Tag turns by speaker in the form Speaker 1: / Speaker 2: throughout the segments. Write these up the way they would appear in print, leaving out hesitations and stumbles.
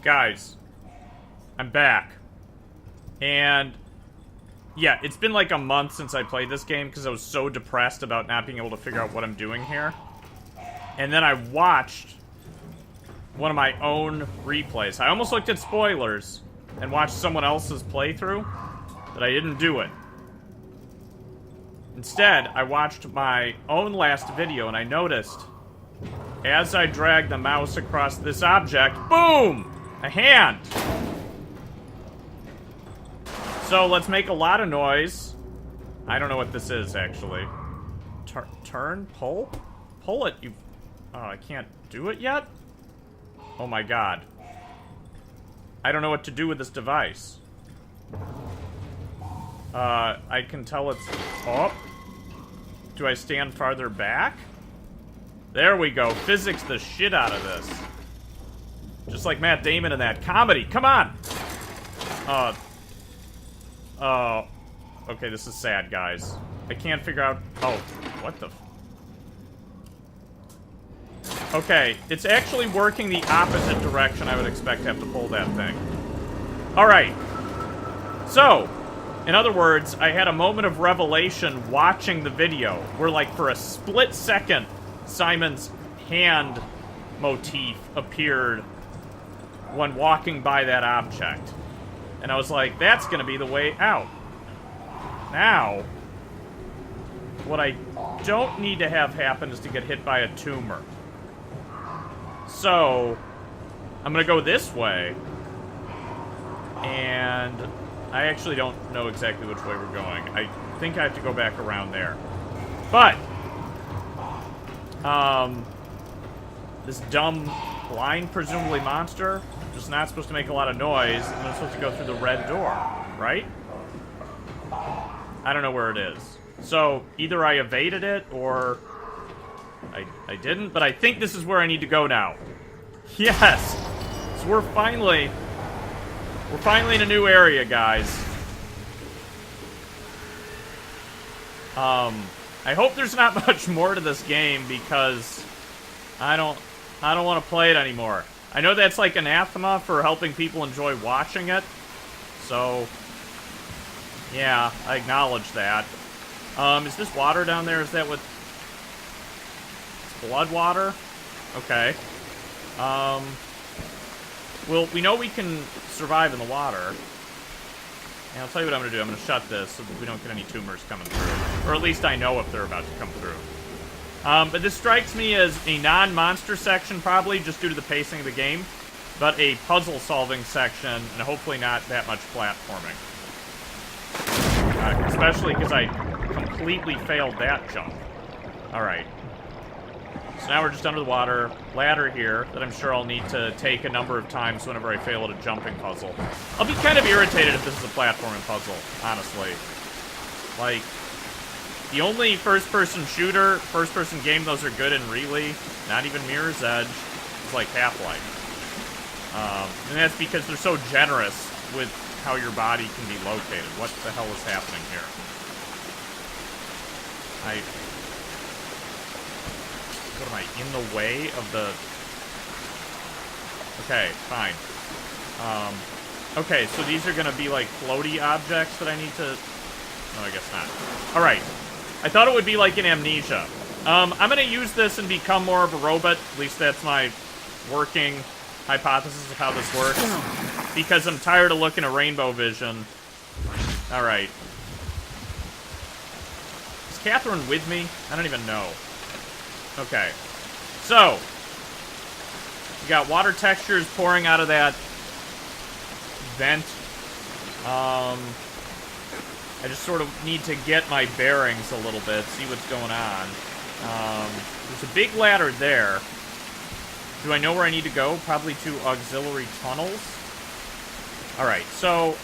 Speaker 1: Guys, I'm back. And yeah, it's been like a month since I played this game because I was so depressed about not being able to figure out what I'm doing here. And then I watched one of my own replays. I almost looked at spoilers and watched someone else's playthrough, but I didn't do it. Instead, I watched my own last video and I noticed as I dragged the mouse across this object, boom! A hand! So let's make a lot of noise. I don't know what this is, actually. Turn? Pull? Pull it, you... Oh, I can't do it yet? Oh my god. I don't know what to do with this device. I can tell it's... Oh. Do I stand farther back? There we go. Physics the shit out of this. Just like Matt Damon in that comedy. Come on! Okay, this is sad, guys. I can't figure out... Oh, what the... Okay, it's actually working the opposite direction I would expect to have to pull that thing. Alright. So, in other words, I had a moment of revelation watching the video, where, like, for a split second, Simon's hand motif appeared when walking by that object. And I was like, that's gonna be the way out. Now, what I don't need to have happen is to get hit by a tumor. So, I'm gonna go this way. And I actually don't know exactly which way we're going. I think I have to go back around there. But, this dumb, blind, presumably monster, just not supposed to make a lot of noise, and I'm supposed to go through the red door, right? I don't know where it is. So, either I evaded it, or I didn't, but I think this is where I need to go now. Yes! So we're finally in a new area, guys. I hope there's not much more to this game, because I don't want to play it anymore. I know that's like anathema for helping people enjoy watching it. So, yeah, I acknowledge that. Is this water down there? Is that what... It's blood water? Okay. Well, we know we can survive in the water. And I'll tell you what I'm going to do. I'm going to shut this so that we don't get any tumors coming through. Or at least I know if they're about to come through. But this strikes me as a non-monster section, probably, just due to the pacing of the game. But a puzzle-solving section, and hopefully not that much platforming. Especially because I completely failed that jump. Alright. So now we're just under the water. Ladder here that I'm sure I'll need to take a number of times whenever I fail at a jumping puzzle. I'll be kind of irritated if this is a platforming puzzle, honestly. Like, the only first-person shooter, first-person game those are good in, really, not even Mirror's Edge, is like Half-Life. And that's because they're so generous with how your body can be located. What the hell is happening here? What am I, in the way of the... Okay, fine. Okay, so these are gonna be like floaty objects that I need to... No, I guess not. Alright. I thought it would be like in Amnesia. I'm gonna use this and become more of a robot. At least that's my working hypothesis of how this works. Because I'm tired of looking at Rainbow Vision. Alright. Is Catherine with me? I don't even know. Okay. So. We got water textures pouring out of that vent. I just sort of need to get my bearings a little bit, see what's going on. There's a big ladder there. Do I know where I need to go? Probably to auxiliary tunnels. Alright, so...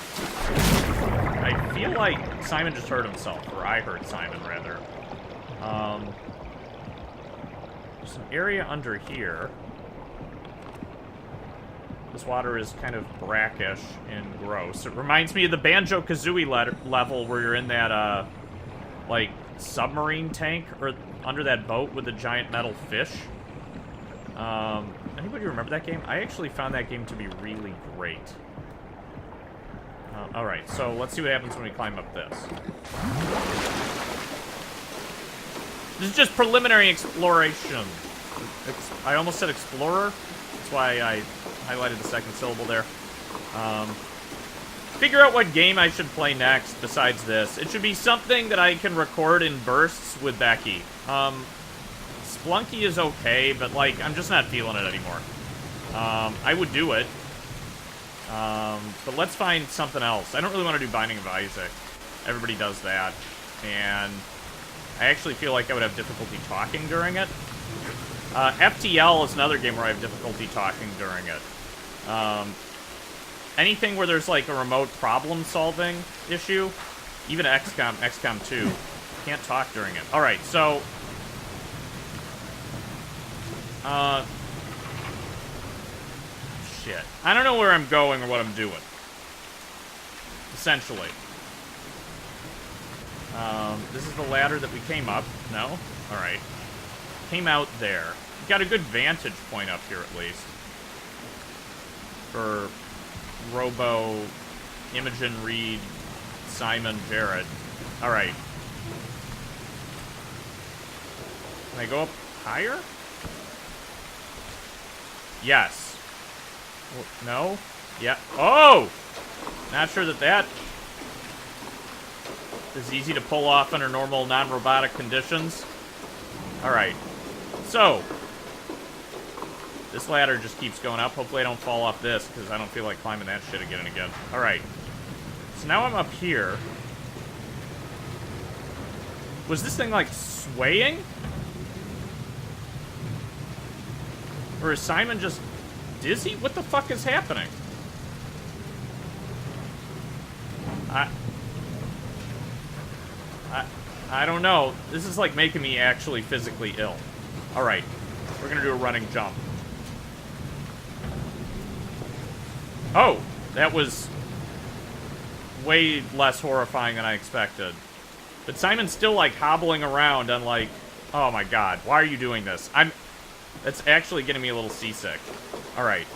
Speaker 1: I feel like Simon just hurt himself, or I hurt Simon, rather. There's an area under here. This water is kind of brackish and gross. It reminds me of the Banjo-Kazooie level where you're in that, like, submarine tank, or under that boat with the giant metal fish. Anybody remember that game? I actually found that game to be really great. Alright, so let's see what happens when we climb up this. This is just preliminary exploration. I almost said explorer. That's why I highlighted the second syllable there. Figure out what game I should play next besides this. It should be something that I can record in bursts with Becky. Splunky is okay, but, like, I'm just not feeling it anymore. I would do it. But let's find something else. I don't really want to do Binding of Isaac. Everybody does that. And I actually feel like I would have difficulty talking during it. FTL is another game where I have difficulty talking during it. Anything where there's, like, a remote problem-solving issue. Even XCOM 2. Can't talk during it. Alright, so... shit. I don't know where I'm going or what I'm doing. Essentially. This is the ladder that we came up. No? Alright. Came out there. Got a good vantage point up here, at least. For Robo, Imogen Reed, Simon Jarrett. Alright. Can I go up higher? Yes. No? Yeah. Oh! Not sure that is easy to pull off under normal non-robotic conditions. Alright. So. This ladder just keeps going up. Hopefully I don't fall off this, because I don't feel like climbing that shit again and again. Alright. So now I'm up here. Was this thing, like, swaying? Or is Simon just dizzy? What the fuck is happening? I don't know. This is like making me actually physically ill. Alright. We're gonna do a running jump. Oh! That was way less horrifying than I expected. But Simon's still, like, hobbling around on, like... Oh my god. Why are you doing this? That's actually getting me a little seasick. Alright.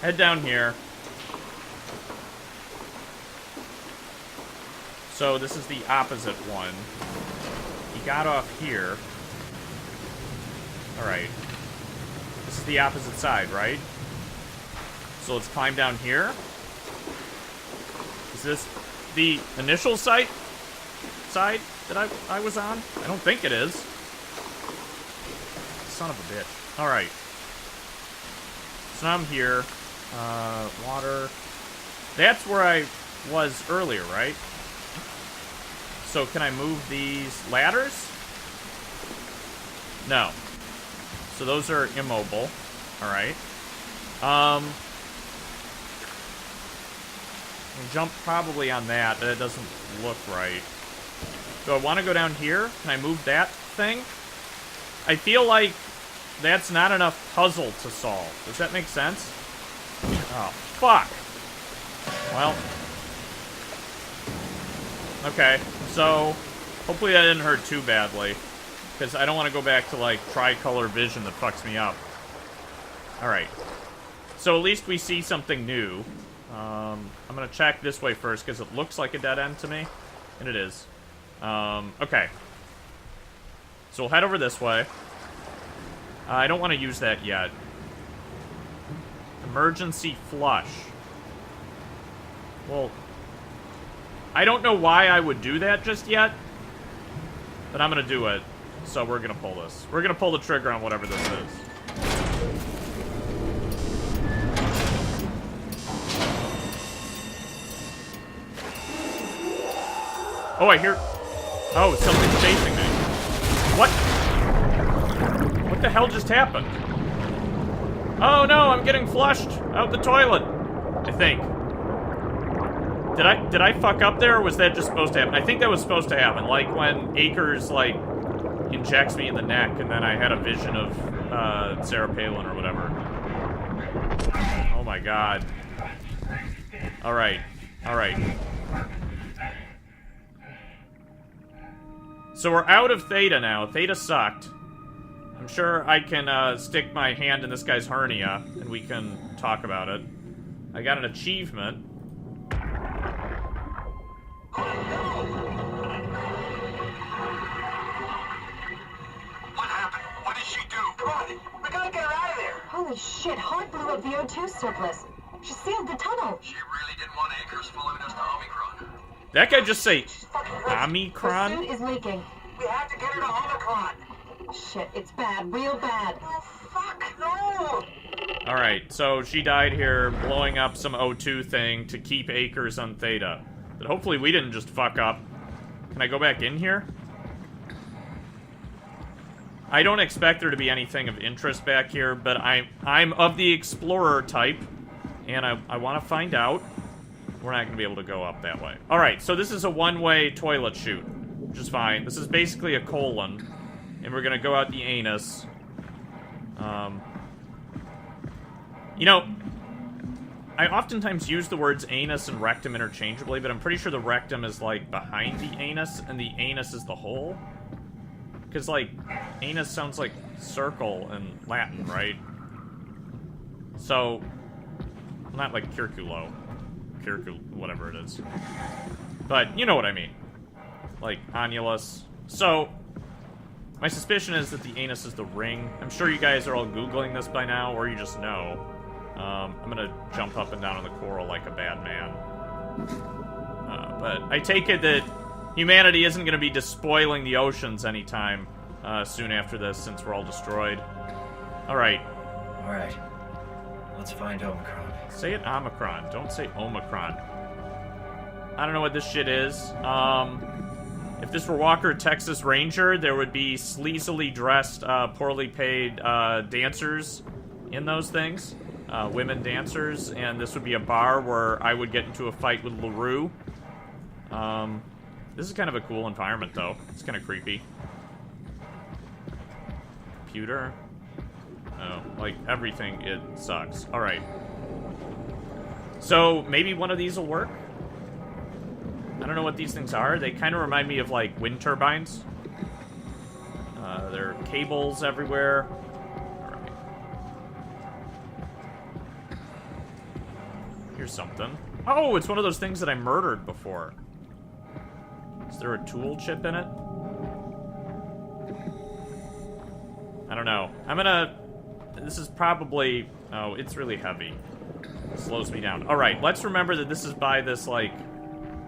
Speaker 1: Head down here. So this is the opposite one. He got off here. Alright. This is the opposite side, right? So let's climb down here. Is this the initial side that I was on? I don't think it is. Son of a bitch. Alright. So now I'm here. Water. That's where I was earlier, right? So can I move these ladders? No. So those are immobile. Alright. Jump probably on that, but it doesn't look right. Do I want to go down here? Can I move that thing? I feel like that's not enough puzzle to solve. Does that make sense? Oh, fuck. Well. Okay, so hopefully that didn't hurt too badly. Because I don't want to go back to, like, tricolor vision that fucks me up. Alright. So at least we see something new. I'm going to check this way first, because it looks like a dead end to me. And it is. Okay. So we'll head over this way. I don't want to use that yet. Emergency flush. Well, I don't know why I would do that just yet. But I'm going to do it. So we're going to pull this. We're going to pull the trigger on whatever this is. Oh, I hear... Oh, something's chasing me. What? What the hell just happened? Oh no, I'm getting flushed out the toilet. I think. Did I fuck up there, or was that just supposed to happen? I think that was supposed to happen. Like when Akers, like, injects me in the neck, and then I had a vision of Sarah Palin or whatever. Oh my god. Alright. Alright. So we're out of Theta now. Theta sucked. I'm sure I can stick my hand in this guy's hernia, and we can talk about it. I got an achievement.
Speaker 2: What happened? What did she do? Come on, we gotta get her out of there.
Speaker 3: Holy shit, Hart blew up the O2 surplus. She sealed the tunnel.
Speaker 2: She really didn't want Acres following us to Omicron.
Speaker 1: That guy just say
Speaker 3: Her
Speaker 1: Omicron?
Speaker 3: suit is leaking.
Speaker 2: We have to get her to Omicron.
Speaker 3: Shit, it's bad, real bad.
Speaker 2: Oh, fuck, no!
Speaker 1: Alright, so she died here blowing up some O2 thing to keep Acres on Theta. But hopefully we didn't just fuck up. Can I go back in here? I don't expect there to be anything of interest back here, but I'm of the explorer type, and I want to find out. We're not going to be able to go up that way. Alright, so this is a one-way toilet chute, which is fine. This is basically a colon, and we're going to go out the anus. You know, I oftentimes use the words anus and rectum interchangeably, but I'm pretty sure the rectum is, like, behind the anus, and the anus is the hole. Because, like, anus sounds like circle in Latin, right? So, not like circulo. Whatever it is. But, you know what I mean. Like, annulus. So, my suspicion is that the anus is the ring. I'm sure you guys are all Googling this by now, or you just know. I'm gonna jump up and down on the coral like a bad man. But I take it that humanity isn't gonna be despoiling the oceans anytime soon after this, since we're all destroyed. Alright.
Speaker 4: Alright. Let's find Omicron.
Speaker 1: Say it Omicron. Don't say Omicron. I don't know what this shit is. If this were Walker, Texas Ranger, there would be sleazily dressed, poorly paid dancers in those things. Women dancers, and this would be a bar where I would get into a fight with LaRue. This is kind of a cool environment, though. It's kind of creepy. Computer. Oh, like, everything, it sucks. Alright. So, maybe one of these will work? I don't know what these things are. They kind of remind me of, like, wind turbines. There are cables everywhere. Alright. Here's something. Oh, it's one of those things that I murdered before. Is there a tool chip in it? I don't know. I'm gonna... This is probably... Oh, it's really heavy. It slows me down. Alright, let's remember that this is by this, like,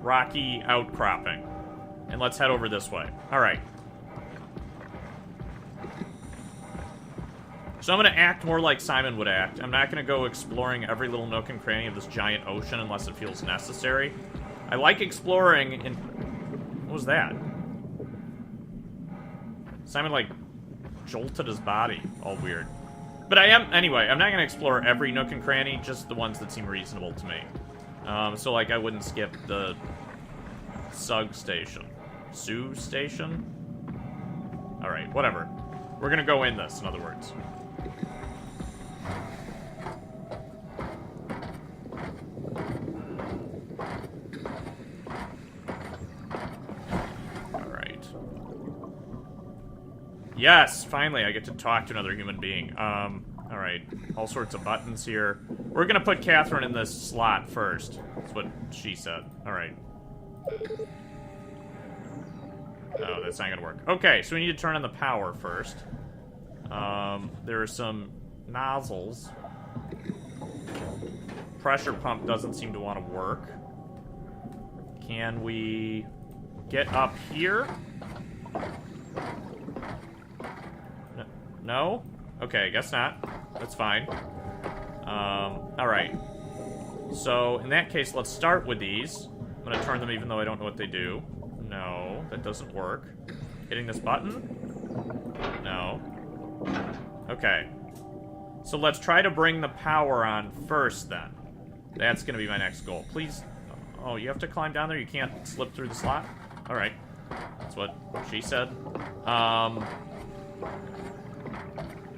Speaker 1: rocky outcropping. And let's head over this way. Alright. So I'm gonna act more like Simon would act. I'm not gonna go exploring every little nook and cranny of this giant ocean unless it feels necessary. I like exploring in... What was that? Simon, like, jolted his body. All weird. But I am... Anyway, I'm not going to explore every nook and cranny, just the ones that seem reasonable to me. So, like, I wouldn't skip the Sug Station. Sioux Station? Alright, whatever. We're going to go in this, in other words. Yes, finally, I get to talk to another human being. Alright. All sorts of buttons here. We're gonna put Catherine in this slot first. That's what she said. Alright. Oh, that's not gonna work. Okay, so we need to turn on the power first. There are some nozzles. Pressure pump doesn't seem to want to work. Can we get up here? No? Okay, guess not. That's fine. Alright. So, in that case, let's start with these. I'm gonna turn them even though I don't know what they do. No, that doesn't work. Hitting this button? No. Okay. So let's try to bring the power on first, then. That's gonna be my next goal. Please... Oh, you have to climb down there? You can't slip through the slot? Alright. That's what she said.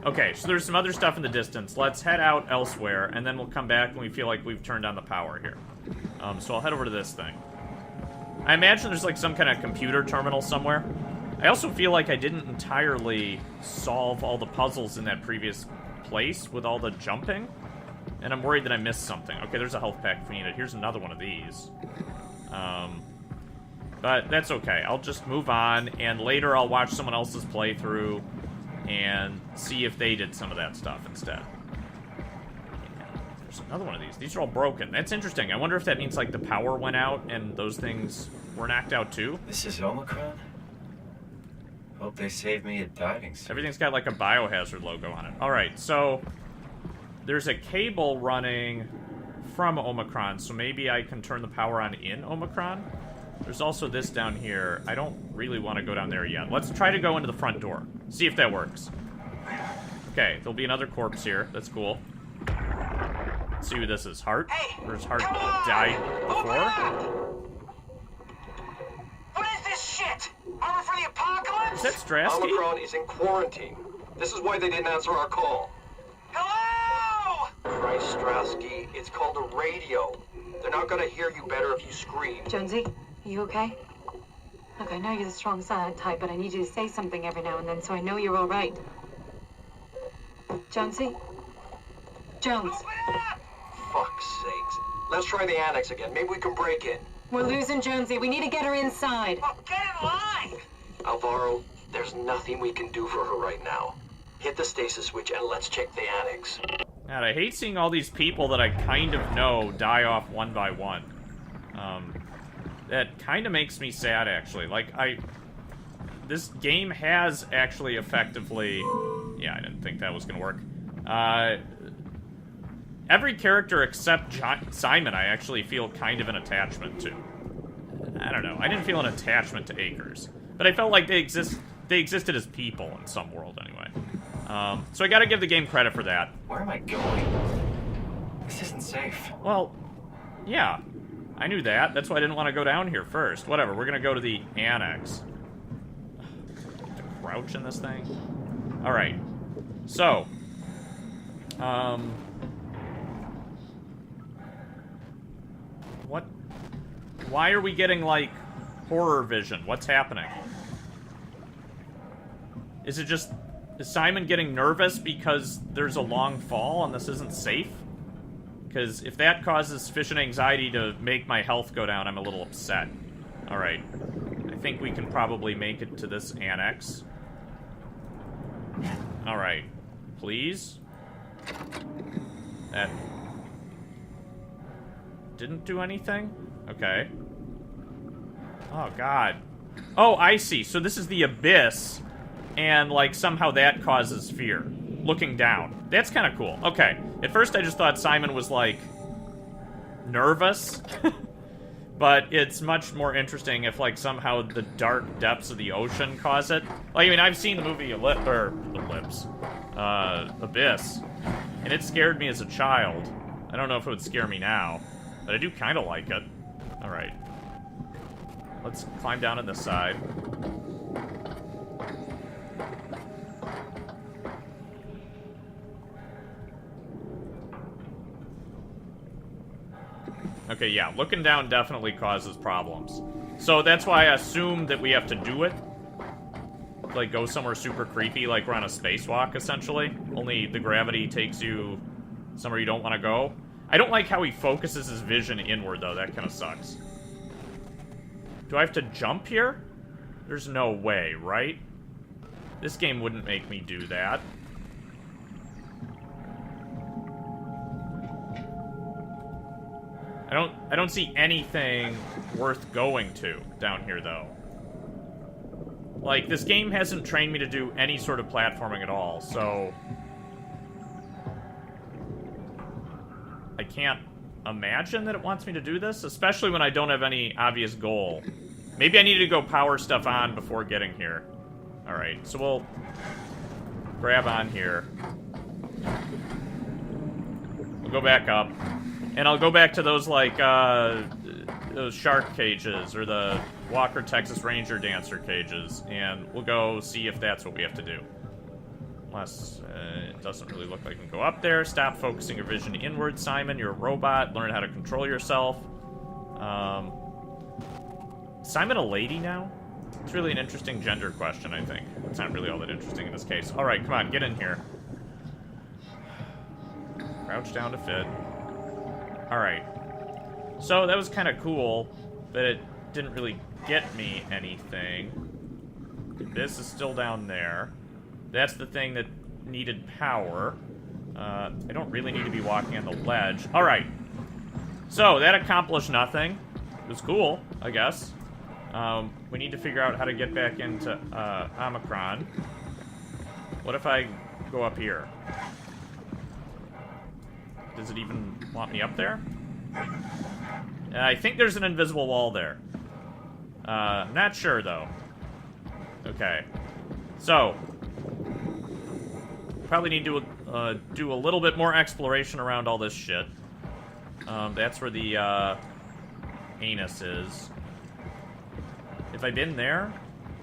Speaker 1: Okay, so there's some other stuff in the distance. Let's head out elsewhere, and then we'll come back when we feel like we've turned on the power here. So I'll head over to this thing. I imagine there's like some kind of computer terminal somewhere. I also feel like I didn't entirely solve all the puzzles in that previous place with all the jumping. And I'm worried that I missed something. Okay, there's a health pack if we need it. Here's another one of these. But that's okay. I'll just move on, and later I'll watch someone else's playthrough and see if they did some of that stuff instead. There's another one of these. These are all broken. That's interesting. I wonder if that means, like, the power went out and those things were knocked out too.
Speaker 4: This is Omicron? Hope they saved me a diving suit.
Speaker 1: Everything's got, like, a biohazard logo on it. Alright, so there's a cable running from Omicron, so maybe I can turn the power on in Omicron. There's also this down here. I don't really want to go down there yet. Let's try to go into the front door. See if that works. Okay, there'll be another corpse here. That's cool. Let's see who this is. Hart?
Speaker 2: Hey,
Speaker 1: Or has Hart
Speaker 2: come on!
Speaker 1: died
Speaker 2: Open
Speaker 1: before?
Speaker 2: up! What is this shit? Armor for the apocalypse?
Speaker 1: Is that Strasky?
Speaker 5: Omicron is in quarantine. This is why they didn't answer our call.
Speaker 2: Hello?
Speaker 5: Christ, Strasky, it's called a radio. They're not gonna hear you better if you scream.
Speaker 3: Jonesy, are you okay? Look, I know you're the strong silent type, but I need you to say something every now and then so I know you're all right. Jonesy? Jones,
Speaker 2: Open up!
Speaker 5: Fuck's sakes. Let's try the annex again. Maybe we can break in.
Speaker 3: we're losing Jonesy. We need to get her inside.
Speaker 2: Well, get in line!
Speaker 5: Alvaro, there's nothing we can do for her right now. Hit the stasis switch and let's check the annex.
Speaker 1: God, I hate seeing all these people that I kind of know die off one by one. That kind of makes me sad, actually. Like, this game has actually effectively... Yeah, I didn't think that was gonna work. Every character except Simon I actually feel kind of an attachment to. I don't know. I didn't feel an attachment to Akers. But I felt like they existed as people in some world, anyway. So I gotta give the game credit for that.
Speaker 4: Where am I going? This isn't safe.
Speaker 1: Well, yeah. I knew that. That's why I didn't want to go down here first. Whatever, we're gonna go to the annex. To crouch in this thing? Alright. So. What? Why are we getting, like, horror vision? What's happening? Is it just... Is Simon getting nervous because there's a long fall and this isn't safe? Because if that causes sufficient anxiety to make my health go down, I'm a little upset. Alright. I think we can probably make it to this annex. Alright. Please? That... didn't do anything? Okay. Oh, God. Oh, I see. So this is the abyss, and, like, somehow that causes fear. Looking down. That's kind of cool. Okay. At first I just thought Simon was, like, nervous. But it's much more interesting if, like, somehow the dark depths of the ocean cause it. Like, I mean, I've seen the movie Abyss. And it scared me as a child. I don't know if it would scare me now. But I do kind of like it. Alright. Let's climb down on this side. Okay, yeah, looking down definitely causes problems. So that's why I assume that we have to do it. Like, go somewhere super creepy, like we're on a spacewalk, essentially. Only the gravity takes you somewhere you don't want to go. I don't like how he focuses his vision inward, though. That kind of sucks. Do I have to jump here? There's no way, right? This game wouldn't make me do that. I don't see anything worth going to down here, though. Like, this game hasn't trained me to do any sort of platforming at all, so... I can't imagine that it wants me to do this, especially when I don't have any obvious goal. Maybe I need to go power stuff on before getting here. Alright, so we'll grab on here. We'll go back up. And I'll go back to those, like, those shark cages, or the Walker Texas Ranger Dancer cages, and we'll go see if that's what we have to do. Unless it doesn't really look like we can go up there. Stop focusing your vision inward, Simon. You're a robot. Learn how to control yourself. Simon a lady now? It's really an interesting gender question, I think. It's not really all that interesting in this case. Alright, come on, get in here. Crouch down to fit. Alright. So, that was kind of cool, but it didn't really get me anything. This is still down there. That's the thing that needed power. I don't really need to be walking on the ledge. Alright. So, that accomplished nothing. It was cool, I guess. We need to figure out how to get back into Omicron. What if I go up here? Does it even want me up there? I think there's an invisible wall there. Not sure, though. Okay. So, probably need to do a little bit more exploration around all this shit. That's where the anus is. Have I been there?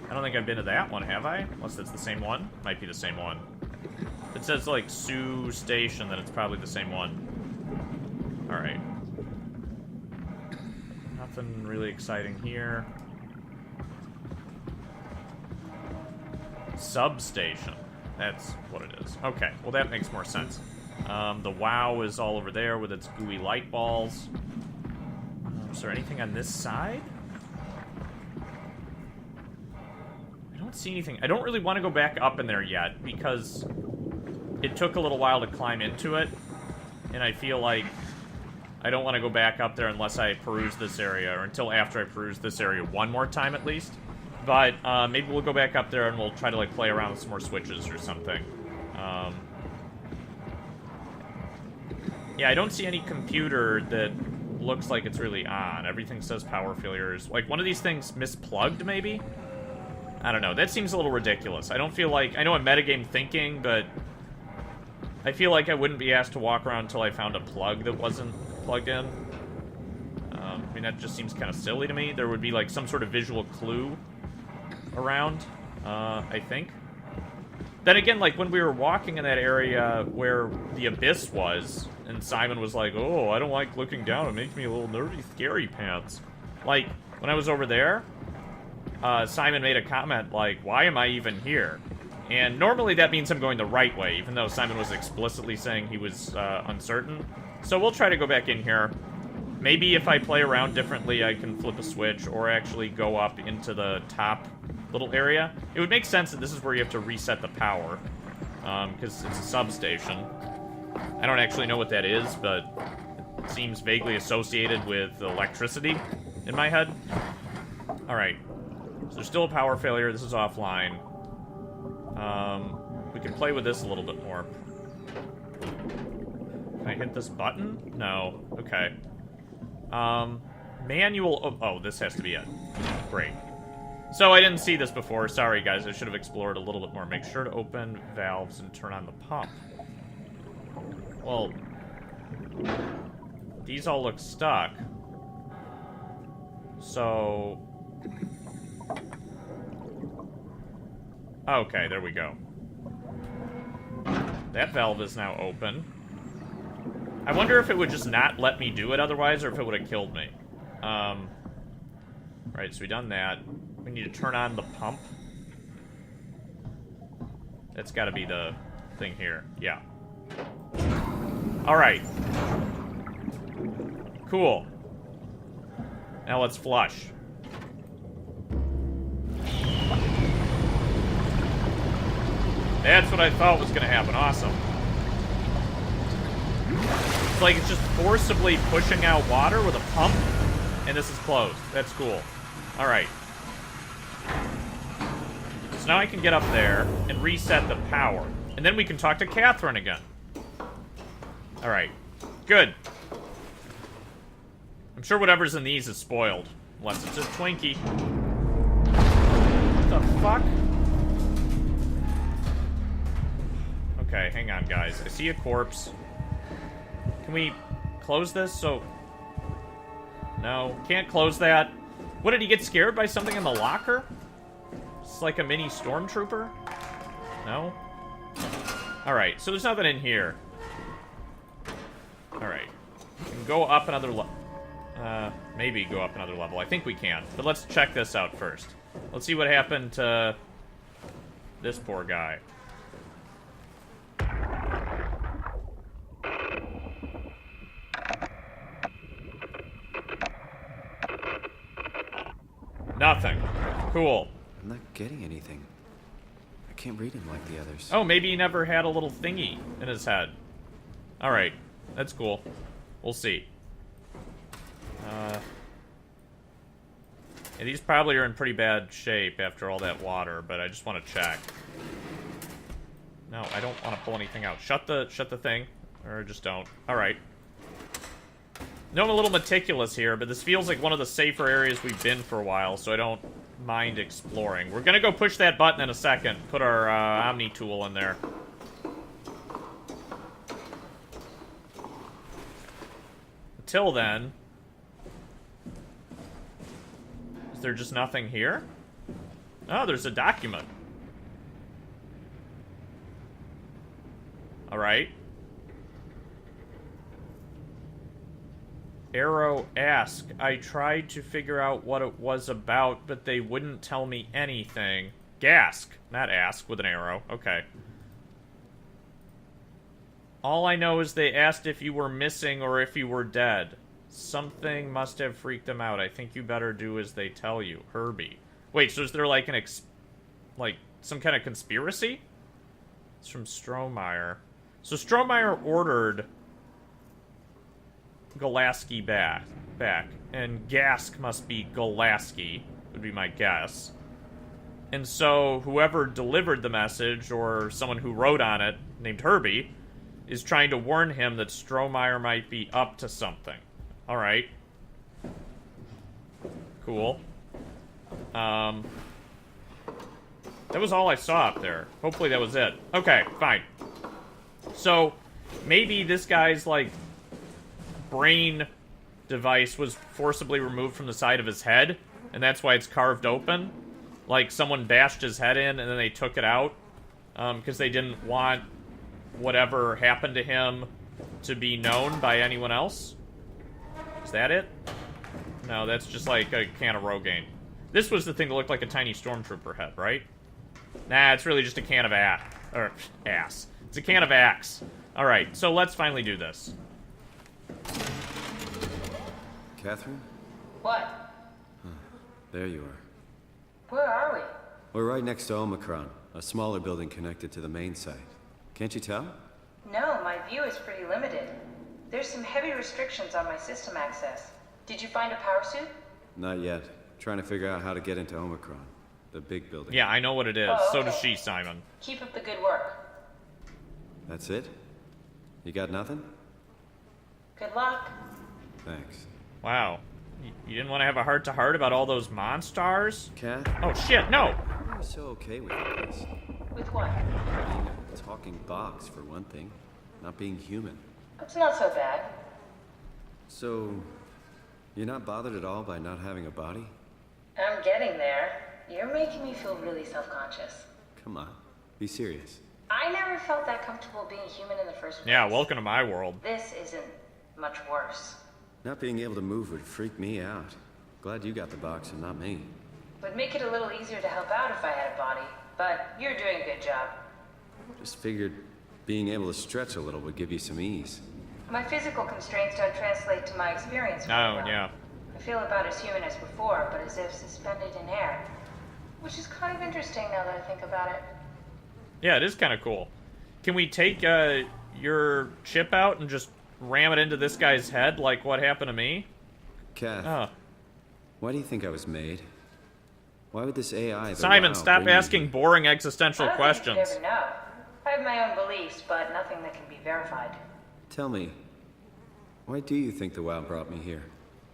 Speaker 1: I don't think I've been to that one, have I? Unless it's the same one. Might be the same one. It says, like, Sioux Station, then it's probably the same one. Alright. Nothing really exciting here. Substation. That's what it is. Okay, well that makes more sense. The WoW is all over there with its gooey light balls. Is there anything on this side? I don't see anything. I don't really want to go back up in there yet because it took a little while to climb into it, and I feel like I don't want to go back up there unless I peruse this area, or until after I peruse this area one more time at least. But maybe we'll go back up there and we'll try to like play around with some more switches or something. Yeah, I don't see any computer that looks like it's really on. Everything says power failures. Like, one of these things misplugged, maybe? I don't know. That seems a little ridiculous. I don't feel like... I know I'm metagame thinking, but... I feel like I wouldn't be asked to walk around until I found a plug that wasn't plugged in. I mean, that just seems kind of silly to me. There would be, like, some sort of visual clue around, I think. Then again, like, when we were walking in that area where the abyss was, and Simon was like, oh, I don't like looking down, it makes me a little nerdy, scary pants. Like, when I was over there, Simon made a comment like, why am I even here? And normally that means I'm going the right way, even though Simon was explicitly saying he was uncertain. So we'll try to go back in here. Maybe if I play around differently, I can flip a switch, or actually go up into the top little area. It would make sense that this is where you have to reset the power, because it's a substation. I don't actually know what that is, but it seems vaguely associated with electricity in my head. Alright. So there's still a power failure. This is offline. We can play with this a little bit more. Can I hit this button? No. Okay. Manual... Oh, this has to be it. Great. So I didn't see this before. Sorry, guys. I should have explored a little bit more. Make sure to open valves and turn on the pump. Well, these all look stuck. So... Okay, there we go. That valve is now open. I wonder if it would just not let me do it otherwise, or if it would have killed me. Right, so we done that. We need to turn on the pump. That's gotta be the thing here. Yeah. Alright. Cool. Now let's flush. That's what I thought was gonna happen. Awesome. It's like it's just forcibly pushing out water with a pump, and this is closed. That's cool. Alright. So now I can get up there and reset the power. And then we can talk to Catherine again. Alright. Good. I'm sure whatever's in these is spoiled. Unless it's a Twinkie. What the fuck? Okay, hang on, guys. I see a corpse. Can we close this? So... No, can't close that. What, did he get scared by something in the locker? It's like a mini stormtrooper? No? Alright, so there's nothing in here. Alright. We can go up another level. Maybe go up another level. I think we can. But let's check this out first. Let's see what happened to this poor guy. Nothing. Cool.
Speaker 6: I'm not getting anything. I can't read him like the others.
Speaker 1: Oh, maybe he never had a little thingy in his head. Alright. That's cool. We'll see. Yeah, these probably are in pretty bad shape after all that water, but I just want to check. No, I don't want to pull anything out. Shut the thing. Or just don't. Alright. I know I'm a little meticulous here, but this feels like one of the safer areas we've been for a while, so I don't mind exploring. We're gonna go push that button in a second. Put our Omni tool in there. Until then... Is there just nothing here? Oh, there's a document. Alright. Arrow ask. I tried to figure out what it was about, but they wouldn't tell me anything. Gask. Not ask, with an arrow. Okay. All I know is they asked if you were missing or if you were dead. Something must have freaked them out. I think you better do as they tell you. Herbie. Wait, so is there like an like some kind of conspiracy? It's from Strohmeyer. So Strohmeyer ordered Golaski back, and Gask must be Golaski, would be my guess. And so whoever delivered the message, or someone who wrote on it, named Herbie, is trying to warn him that Strohmeyer might be up to something. Alright. Cool. That was all I saw up there. Hopefully that was it. Okay, fine. So, maybe this guy's, like, brain device was forcibly removed from the side of his head, and that's why it's carved open. Like, someone bashed his head in, and then they took it out, because they didn't want whatever happened to him to be known by anyone else. Is that it? No, that's just like a can of Rogaine. This was the thing that looked like a tiny stormtrooper head, right? Nah, it's really just a can of ass. It's a can of Axe. Alright, so let's finally do this.
Speaker 6: Catherine?
Speaker 7: What?
Speaker 6: There you are.
Speaker 7: Where are we?
Speaker 6: We're right next to Omicron, a smaller building connected to the main site. Can't you tell?
Speaker 7: No, my view is pretty limited. There's some heavy restrictions on my system access. Did you find a power suit?
Speaker 6: Not yet. Trying to figure out how to get into Omicron, the big building.
Speaker 1: Yeah, I know what it is.
Speaker 7: Oh,
Speaker 1: So
Speaker 7: okay.
Speaker 1: does she, Simon.
Speaker 7: Keep up the good work.
Speaker 6: That's it? You got nothing?
Speaker 7: Good luck.
Speaker 6: Thanks.
Speaker 1: Wow. You didn't want to have a heart-to-heart about all those monsters?
Speaker 6: Kath?
Speaker 1: Oh, shit, no!
Speaker 6: Why are you so okay with this?
Speaker 7: With what?
Speaker 6: Being a talking box, for one thing. Not being human.
Speaker 7: It's not so bad.
Speaker 6: So, you're not bothered at all by not having a body?
Speaker 7: I'm getting there. You're making me feel really self-conscious.
Speaker 6: Come on. Be serious.
Speaker 7: I never felt that comfortable being human in the first place.
Speaker 1: Yeah, welcome to my world.
Speaker 7: This isn't much worse.
Speaker 6: Not being able to move would freak me out. Glad you got the box and not me.
Speaker 7: Would make it a little easier to help out if I had a body, but you're doing a good job.
Speaker 6: Just figured being able to stretch a little would give you some ease.
Speaker 7: My physical constraints don't translate to my experience very
Speaker 1: Oh,
Speaker 7: well.
Speaker 1: yeah.
Speaker 7: I feel about as human as before, but as if suspended in air. Which is kind of interesting now that I think about it.
Speaker 1: Yeah, it is kind of cool. Can we take your chip out and just ram it into this guy's head like what happened to me?
Speaker 6: Kath,
Speaker 1: Oh.
Speaker 6: why do you think I was made? Why would this AI... the
Speaker 1: Simon,
Speaker 6: WoW
Speaker 1: stop
Speaker 6: bring me
Speaker 1: asking
Speaker 6: here?
Speaker 1: boring existential
Speaker 7: I don't
Speaker 1: questions.
Speaker 7: think you never know. I have my own beliefs, but nothing that can be verified.
Speaker 6: Tell me, why do you think the WoW brought me here?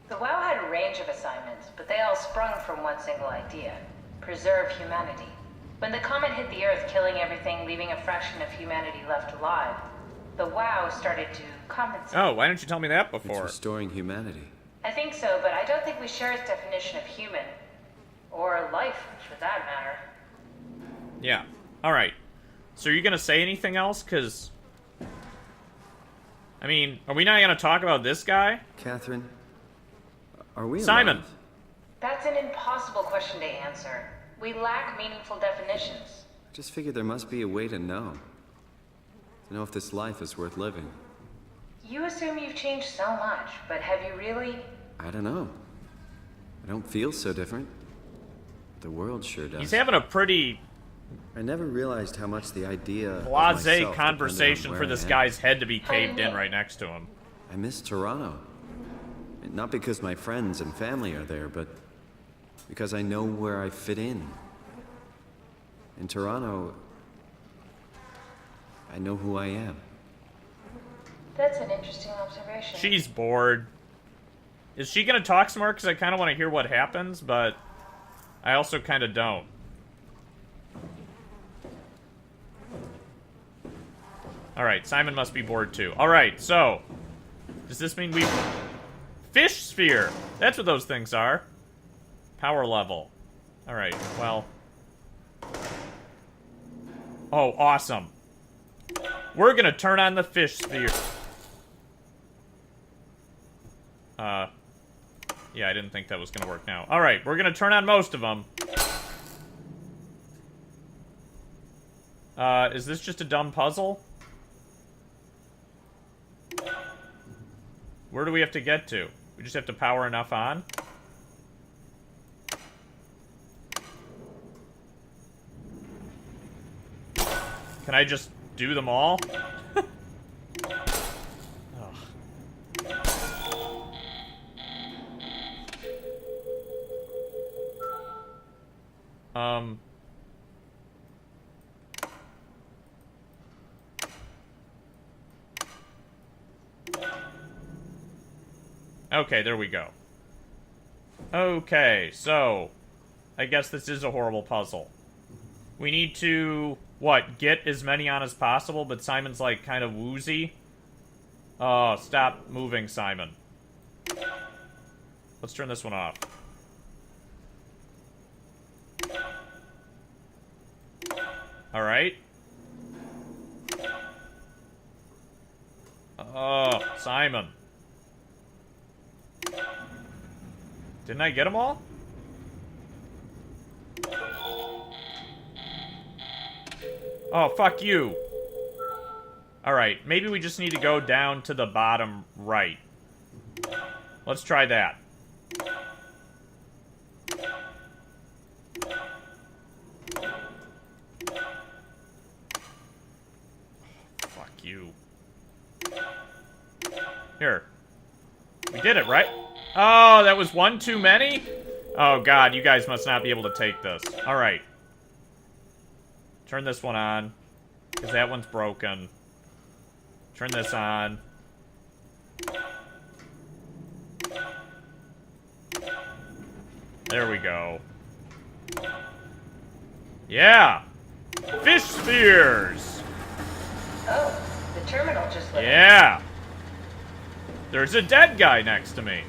Speaker 7: The WoW had a range of assignments, but they all sprung from one single idea. Preserve humanity. When the comet hit the Earth, killing everything, leaving a fraction of humanity left alive, the WoW started to compensate.
Speaker 1: Oh, why didn't you tell me that
Speaker 6: It's
Speaker 1: before?
Speaker 6: restoring humanity.
Speaker 7: I think so, but I don't think we share its definition of human. Or life, for that matter.
Speaker 1: Yeah. Alright. So are you going to say anything else? Because... I mean, are we not going to talk about this guy?
Speaker 6: Catherine, are we
Speaker 1: Simon.
Speaker 6: alive?
Speaker 7: That's an impossible question to answer. We lack meaningful definitions.
Speaker 6: I just figured there must be a way to know. To know if this life is worth living.
Speaker 7: You assume you've changed so much, but have you really?
Speaker 6: I don't know. I don't feel so different. The world sure does.
Speaker 1: He's having a pretty
Speaker 6: I never realized how much the idea of
Speaker 1: blasé
Speaker 6: myself
Speaker 1: conversation
Speaker 6: depended on
Speaker 1: for
Speaker 6: where
Speaker 1: this
Speaker 6: I am.
Speaker 1: guy's head to be caved in right next to him.
Speaker 6: I miss Toronto. Not because my friends and family are there, but because I know where I fit in. In Toronto, I know who I am.
Speaker 7: That's an interesting observation.
Speaker 1: She's bored. Is she gonna talk some more? Because I kind of want to hear what happens, but I also kind of don't. Alright, Simon must be bored too. Alright, so does this mean we... Fish sphere! That's what those things are. Power level. Alright, well... Oh, awesome. We're gonna turn on the fish sphere. Yeah, I didn't think that was gonna work now. Alright, we're gonna turn on most of them. Is this just a dumb puzzle? Where do we have to get to? We just have to power enough on? Can I just do them all? Okay, there we go. Okay, so I guess this is a horrible puzzle. We need to, what, get as many on as possible, but Simon's like kind of woozy. Oh, stop moving, Simon. Let's turn this one off. Alright. Oh, Simon. Didn't I get them all? Oh, fuck you. Alright, maybe we just need to go down to the bottom right. Let's try that. Fuck you. Here. We did it, right? Oh, that was one too many? Oh, God, you guys must not be able to take this. Alright. Turn this one on, because that one's broken. Turn this on. There we go. Yeah! Fish spheres!
Speaker 7: Oh, the terminal just lit up.
Speaker 1: Yeah! There's a dead guy next to me.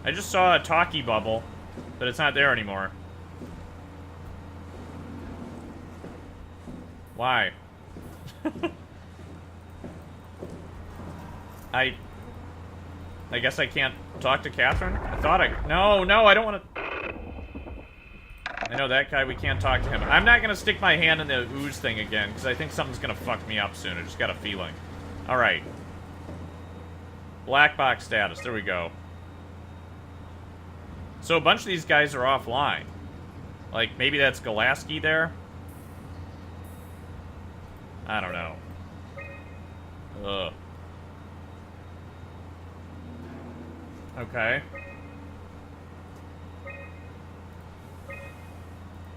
Speaker 1: I just saw a talkie bubble, but it's not there anymore. Why? I guess I can't talk to Catherine? I thought No, I don't want to... I know that guy, we can't talk to him. I'm not gonna stick my hand in the ooze thing again, because I think something's gonna fuck me up soon. I just got a feeling. Alright. Black box status, there we go. So a bunch of these guys are offline. Like, maybe that's Golaski there? I don't know. Ugh. Okay.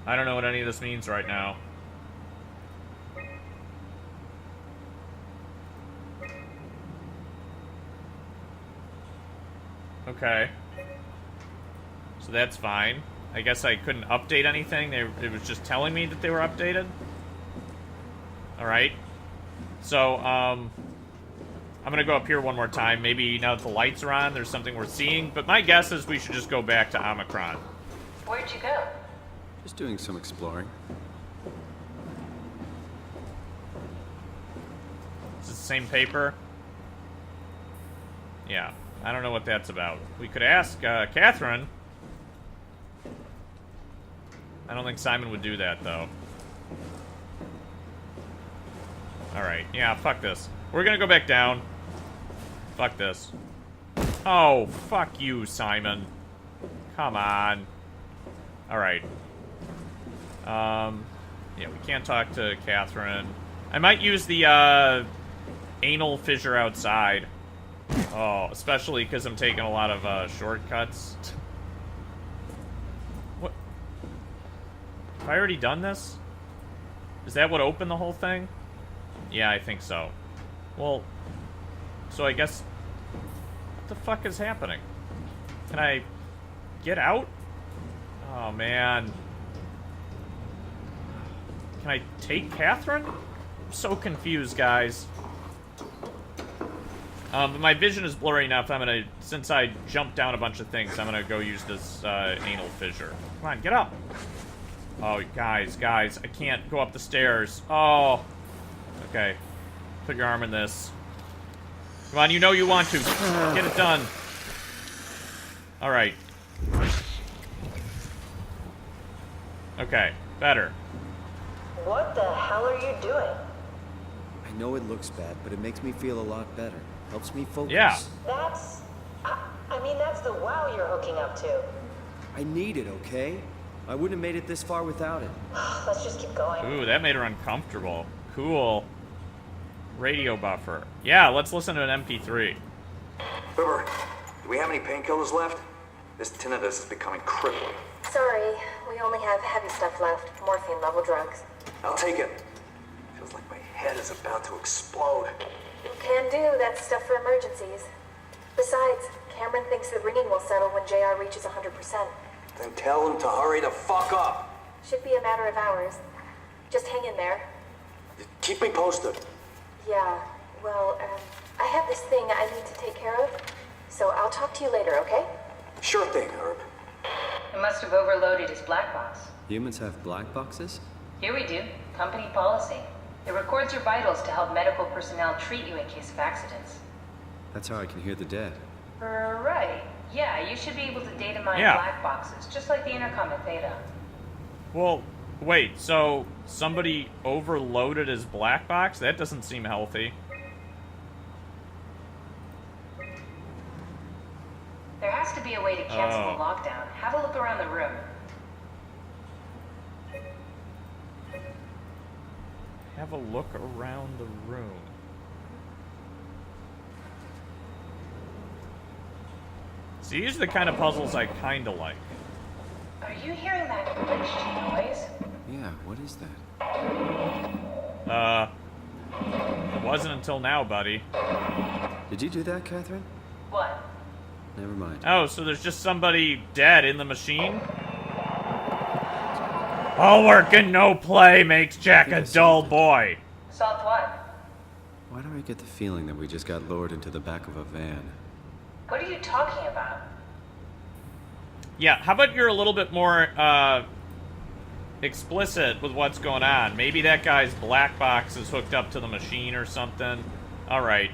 Speaker 1: I don't know what any of this means right now. Okay. So that's fine. I guess I couldn't update anything. It was just telling me that they were updated. Alright. So, I'm gonna go up here one more time. Maybe now that the lights are on, there's something we're seeing. But my guess is we should just go back to Omicron.
Speaker 7: Where'd you go?
Speaker 6: Just doing some exploring.
Speaker 1: Is it the same paper? Yeah. I don't know what that's about. We could ask Catherine. I don't think Simon would do that, though. Alright, yeah, fuck this. We're gonna go back down. Fuck this. Oh, fuck you, Simon. Come on. Alright. Yeah, we can't talk to Catherine. I might use the, anal fissure outside. Oh, especially because I'm taking a lot of, shortcuts. What? Have I already done this? Is that what opened the whole thing? Yeah, I think so. Well, so I guess... What the fuck is happening? Can I get out? Oh, man. Can I take Catherine? I'm so confused, guys. But my vision is blurry enough, I'm gonna... Since I jumped down a bunch of things, I'm gonna go use this, anal fissure. Come on, get up! Oh, guys, I can't go up the stairs. Oh. Okay. Put your arm in this. Come on, you know you want to. Get it done. Alright. Okay, better.
Speaker 7: What the hell are you doing?
Speaker 6: I know it looks bad, but it makes me feel a lot better. Helps me focus.
Speaker 1: Yeah.
Speaker 7: That's... I mean, that's the wow you're hooking up to.
Speaker 6: I need it, okay? I wouldn't have made it this far without it.
Speaker 7: Let's just keep going.
Speaker 1: Ooh, that made her uncomfortable. Cool. Radio buffer. Yeah, let's listen to an MP3.
Speaker 8: River, do we have any painkillers left? This tinnitus is becoming crippling.
Speaker 9: Sorry, we only have heavy stuff left. Morphine-level drugs.
Speaker 8: I'll take it. Feels like my head is about to explode.
Speaker 9: Can do. That's stuff for emergencies. Besides, Cameron thinks the ringing will settle when JR reaches 100%.
Speaker 8: Then tell him to hurry the fuck up.
Speaker 9: Should be a matter of hours. Just hang in there.
Speaker 8: Keep me posted.
Speaker 9: Yeah, well, I have this thing I need to take care of, so I'll talk to you later, okay?
Speaker 8: Sure thing, Herb.
Speaker 7: It must have overloaded his black box.
Speaker 6: Humans have black boxes?
Speaker 7: Here we do. Company policy. It records your vitals to help medical personnel treat you in case of accidents.
Speaker 6: That's how I can hear the dead.
Speaker 7: Right. Yeah, you should be able to data mine black boxes, just like the intercom at Theta.
Speaker 1: Well, wait, so somebody overloaded his black box? That doesn't seem healthy.
Speaker 7: There has to be a way to cancel the lockdown. Have a look around the room.
Speaker 1: Have a look around the room. See, these are the kind of puzzles I kinda like.
Speaker 7: Are you hearing that glitched noise?
Speaker 6: Yeah, what is that?
Speaker 1: It wasn't until now, buddy.
Speaker 6: Did you do that, Catherine?
Speaker 7: What?
Speaker 6: Never mind.
Speaker 1: Oh, so there's just somebody dead in the machine? All work and no play makes Jack a dull boy.
Speaker 7: Solved what?
Speaker 6: Why do I get the feeling that we just got lowered into the back of a van?
Speaker 7: What are you talking about?
Speaker 1: Yeah, how about you're a little bit more, explicit with what's going on? Maybe that guy's black box is hooked up to the machine or something. Alright.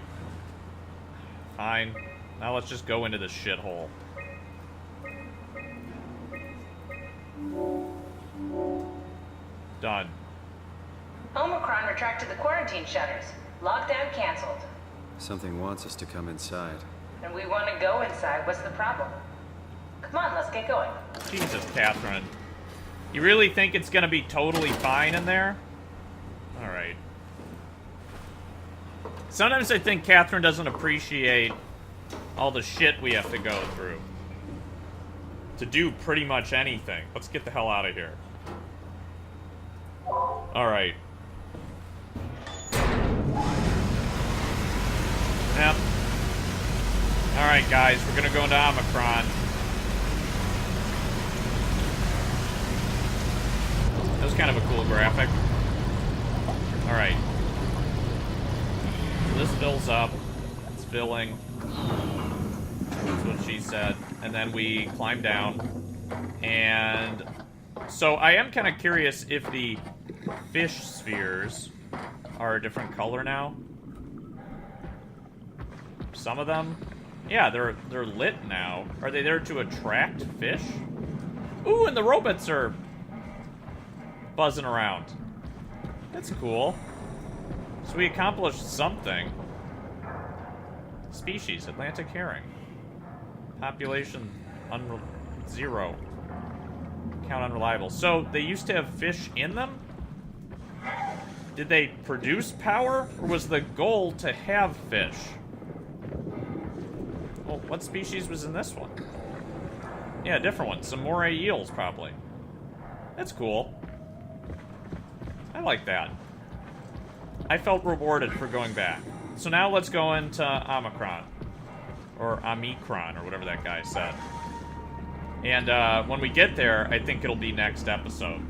Speaker 1: Fine. Now let's just go into this shithole. Done.
Speaker 7: Omicron retracted the quarantine shutters. Lockdown canceled.
Speaker 6: Something wants us to come inside.
Speaker 7: And we want to go inside. What's the problem? Come on, let's get going.
Speaker 1: Jesus, Catherine. You really think it's gonna be totally fine in there? Alright. Sometimes I think Catherine doesn't appreciate all the shit we have to go through to do pretty much anything. Let's get the hell out of here. Alright. Yep. Alright, guys, we're gonna go into Omicron. That was kind of a cool graphic. Alright. This fills up. It's filling. That's what she said. And then we climb down. And so I am kind of curious if the fish spheres are a different color now. Some of them. Yeah, they're lit now. Are they there to attract fish? Ooh, and the robots are buzzing around. That's cool. So we accomplished something. Species, Atlantic herring. Population 0. Count unreliable. So they used to have fish in them? Did they produce power, or was the goal to have fish? Well, what species was in this one? Yeah, a different one. Some moray eels, probably. That's cool. I like that. I felt rewarded for going back. So now let's go into Omicron. Or Omicron, or whatever that guy said. And when we get there, I think it'll be next episode.